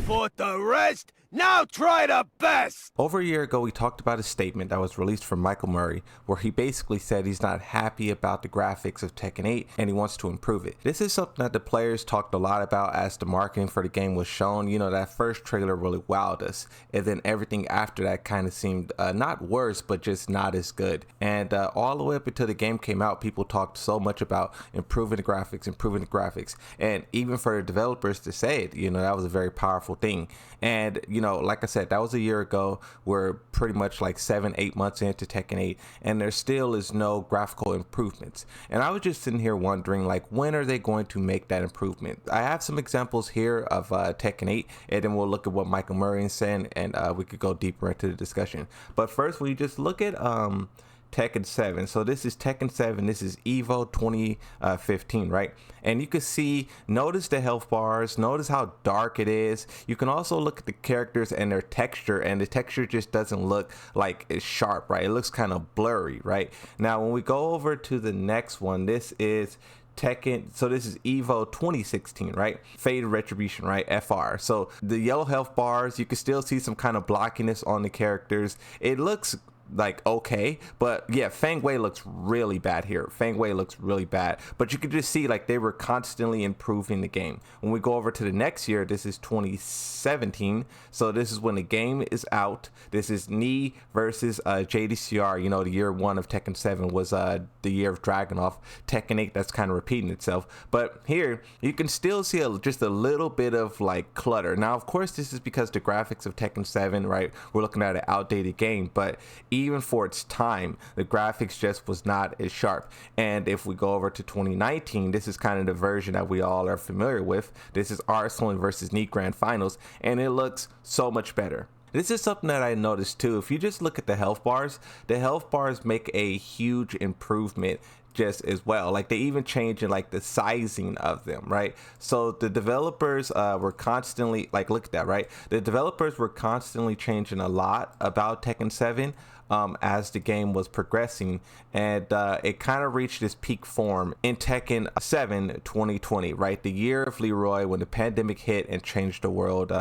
fought the rest, now try the best! Over a year ago, we talked about a statement that was released from Michael Murray, where he basically said he's not happy about the graphics of Tekken 8 and he wants to improve it. This is something that the players talked a lot about as the marketing for the game was shown. You know, that first trailer really wowed us, and then everything after that kind of seemed not worse, but just not as good. And all the way up until the game came out, people talked so much about improving the graphics, and even for the developers to say it, you know, that was a very powerful thing. And you know, like I said, that was a year ago. We're pretty much like 7-8 months into Tekken 8, and there still is no graphical improvements. And I was just sitting here wondering, like, when are they going to make that improvement? I have some examples here of Tekken 8, and then we'll look at what Michael Murray is saying, and we could go deeper into the discussion. But first, when you just look at Tekken 7. So this is Tekken 7. This is Evo 2015, right? And you can see, notice the health bars, notice how dark it is. You can also look at the characters and their texture, and the texture just doesn't look like it's sharp, right? It looks kind of blurry, right? Now, when we go over to the next one, this is Tekken, so this is Evo 2016, right? Fade Retribution, right? FR. So the yellow health bars, you can still see some kind of blockiness on the characters. It looks like okay, but yeah, Fang Wei looks really bad here. Fang Wei looks really bad, but you can just see like they were constantly improving the game. When we go over to the next year, this is 2017, so this is when the game is out. This is Knee versus JDCR. You know, the year one of Tekken 7 was the year of Dragunov. Tekken 8, that's kind of repeating itself, but here you can still see just a little bit of like clutter. Now, of course, this is because the graphics of Tekken 7, right, we're looking at an outdated game, but even for its time, the graphics just was not as sharp. And if we go over to 2019, this is kind of the version that we all are familiar with. This is Arsenal versus Knee Grand Finals, and it looks so much better. This is something that I noticed too. If you just look at the health bars make a huge improvement just as well. Like they even changing like the sizing of them, right? So the developers were constantly, like, look at that, right? The developers were constantly changing a lot about Tekken 7 as the game was progressing, and it kind of reached this peak form in Tekken 7 2020, right? The year of Leroy, when the pandemic hit and changed the world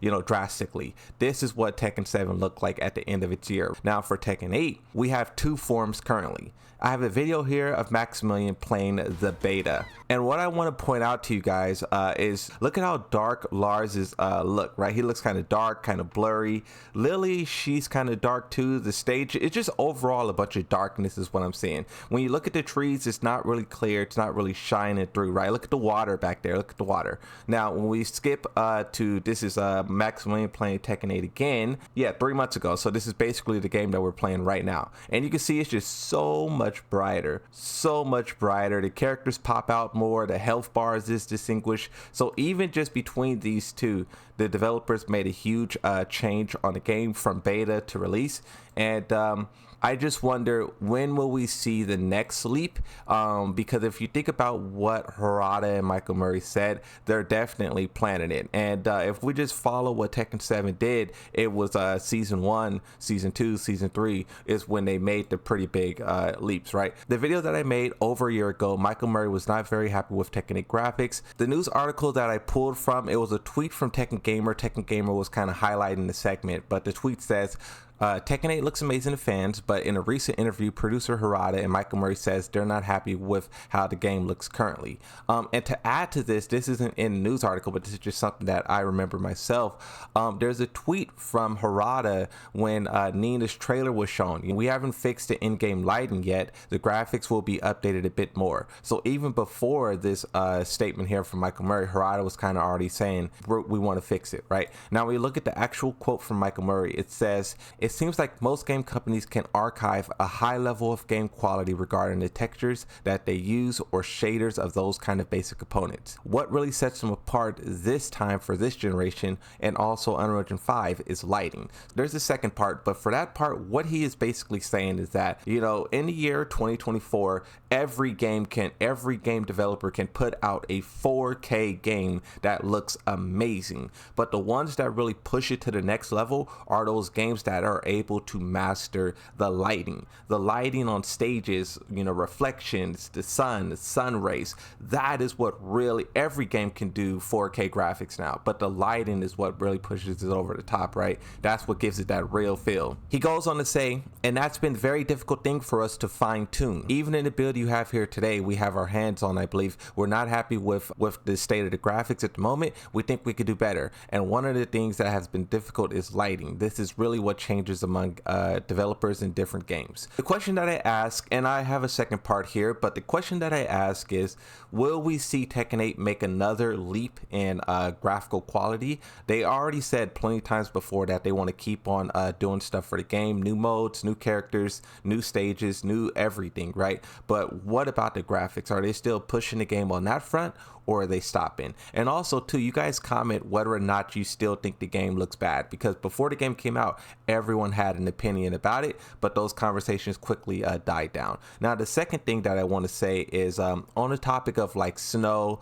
you know, drastically. This is what Tekken 7 looked like at the end of its year. Now for Tekken 8, we have two forms currently. I have a video here of Maximilian playing the beta, and what I want to point out to you guys is look at how dark Lars's look, right? He looks kind of dark, kind of blurry. Lily, she's kind of dark too. The stage, it's just overall a bunch of darkness is what I'm seeing. When you look at the trees, it's not really clear, it's not really shining through, right? Look at the water back there, look at the water. Now when we skip to, this is Maximilian playing Tekken 8 again, yeah, 3 months ago. So this is basically the game that we're playing right now, and you can see it's just so much brighter, so much brighter. The characters pop out more, the health bars is distinguished. So even just between these two, the developers made a huge change on the game from beta to release. And I just wonder, when will we see the next leap? Because if you think about what Harada and Michael Murray said, they're definitely planning it. And if we just follow what Tekken 7 did, it was season 1, season 2, season 3 is when they made the pretty big leaps, right? The video that I made over a year ago, Michael Murray was not very happy with Tekken 8 graphics. The news article that I pulled from, it was a tweet from Tekken Gamer. Tekken Gamer was kind of highlighting the segment, but the tweet says, Tekken 8 looks amazing to fans, but in a recent interview, producer Harada and Michael Murray says they're not happy with how the game looks currently. And to add to this, this isn't in the news article, but this is just something that I remember myself. There's a tweet from Harada when Nina's trailer was shown. We haven't fixed the in-game lighting yet. The graphics will be updated a bit more. So even before this statement here from Michael Murray, Harada was kind of already saying we want to fix it, right? Now we look at the actual quote from Michael Murray. It says, "It seems like most game companies can archive a high level of game quality regarding the textures that they use or shaders of those kind of basic components. What really sets them apart this time for this generation and also Unreal Engine 5 is lighting." There's a second part, but for that part, what he is basically saying is that, you know, in the year 2024, every game developer can put out a 4K game that looks amazing, but the ones that really push it to the next level are those games that are are able to master the lighting on stages, you know, reflections, the sun rays. That is what really every game can do 4K graphics now, but the lighting is what really pushes it over the top, right? That's what gives it that real feel. He goes on to say, and that's been a very difficult thing for us to fine tune. Even in the build you have here today, we have our hands on, I believe. We're not happy with the state of the graphics at the moment. We think we could do better. And one of the things that has been difficult is lighting. This is really what changes among developers in different games. The question that I ask, and I have a second part here, but the question that I ask is, will we see Tekken 8 make another leap in graphical quality? They already said plenty of times before that they want to keep on doing stuff for the game, new modes, new characters, new stages, new everything, right? But what about the graphics? Are they still pushing the game on that front, or are they stopping? And also too, you guys comment whether or not you still think the game looks bad, because before the game came out, everyone had an opinion about it, but those conversations quickly died down. Now, the second thing that I want to say is on the topic of like snow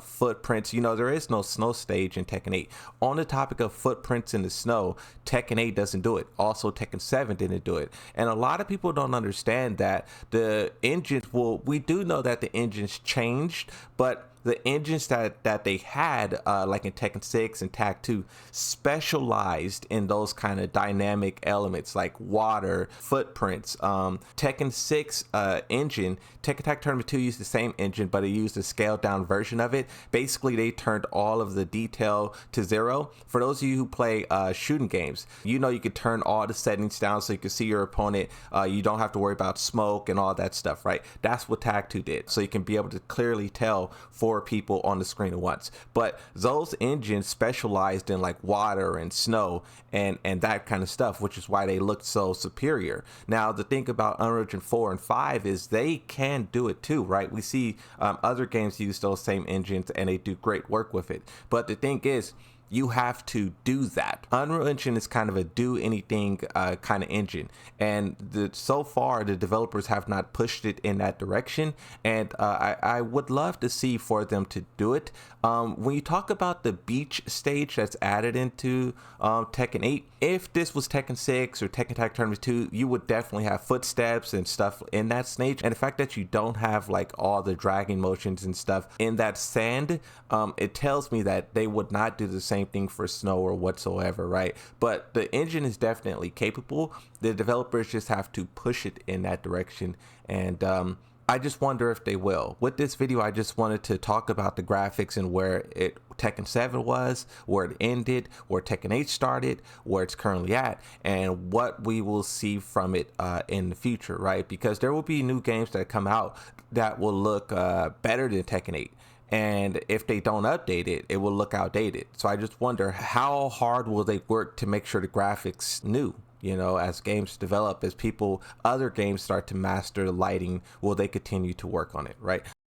footprints. You know, there is no snow stage in Tekken 8. On the topic of footprints in the snow, Tekken 8 doesn't do it. Also, Tekken 7 didn't do it. And a lot of people don't understand that the engines, well, we do know that the engines changed, but the engines that they had, like in Tekken 6 and Tag 2, specialized in those kind of dynamic elements like water, footprints. Tekken 6 engine, Tekken Tag Tournament 2 used the same engine, but it used a scaled down version of it. Basically, they turned all of the detail to 0. For those of you who play shooting games, you know you could turn all the settings down so you can see your opponent. You don't have to worry about smoke and all that stuff, right? That's what Tag 2 did. So you can be able to clearly tell for people on the screen at once. But those engines specialized in like water and snow and that kind of stuff, which is why they looked so superior. Now, the thing about Unreal Engine 4 and 5 is they can do it too, right? We see other games use those same engines and they do great work with it. But the thing is, you have to do that. Unreal Engine is kind of a do anything kind of engine, and so far the developers have not pushed it in that direction, and I would love to see for them to do it. When you talk about the beach stage that's added into Tekken 8, if this was Tekken 6 or Tekken Tag Tournament 2, you would definitely have footsteps and stuff in that stage, and the fact that you don't have like all the dragging motions and stuff in that sand, it tells me that they would not do the same thing for snow or whatsoever, right? But the engine is definitely capable. The developers just have to push it in that direction, and I just wonder if they will. With this video, I just wanted to talk about the graphics and where Tekken 7 was, where it ended, where Tekken 8 started, where it's currently at, and what we will see from it in the future, right? Because there will be new games that come out that will look better than Tekken 8. And if they don't update it, it will look outdated. So I just wonder, how hard will they work to make sure the graphics new? You know, as games develop, as other games start to master lighting, will they continue to work on it, right?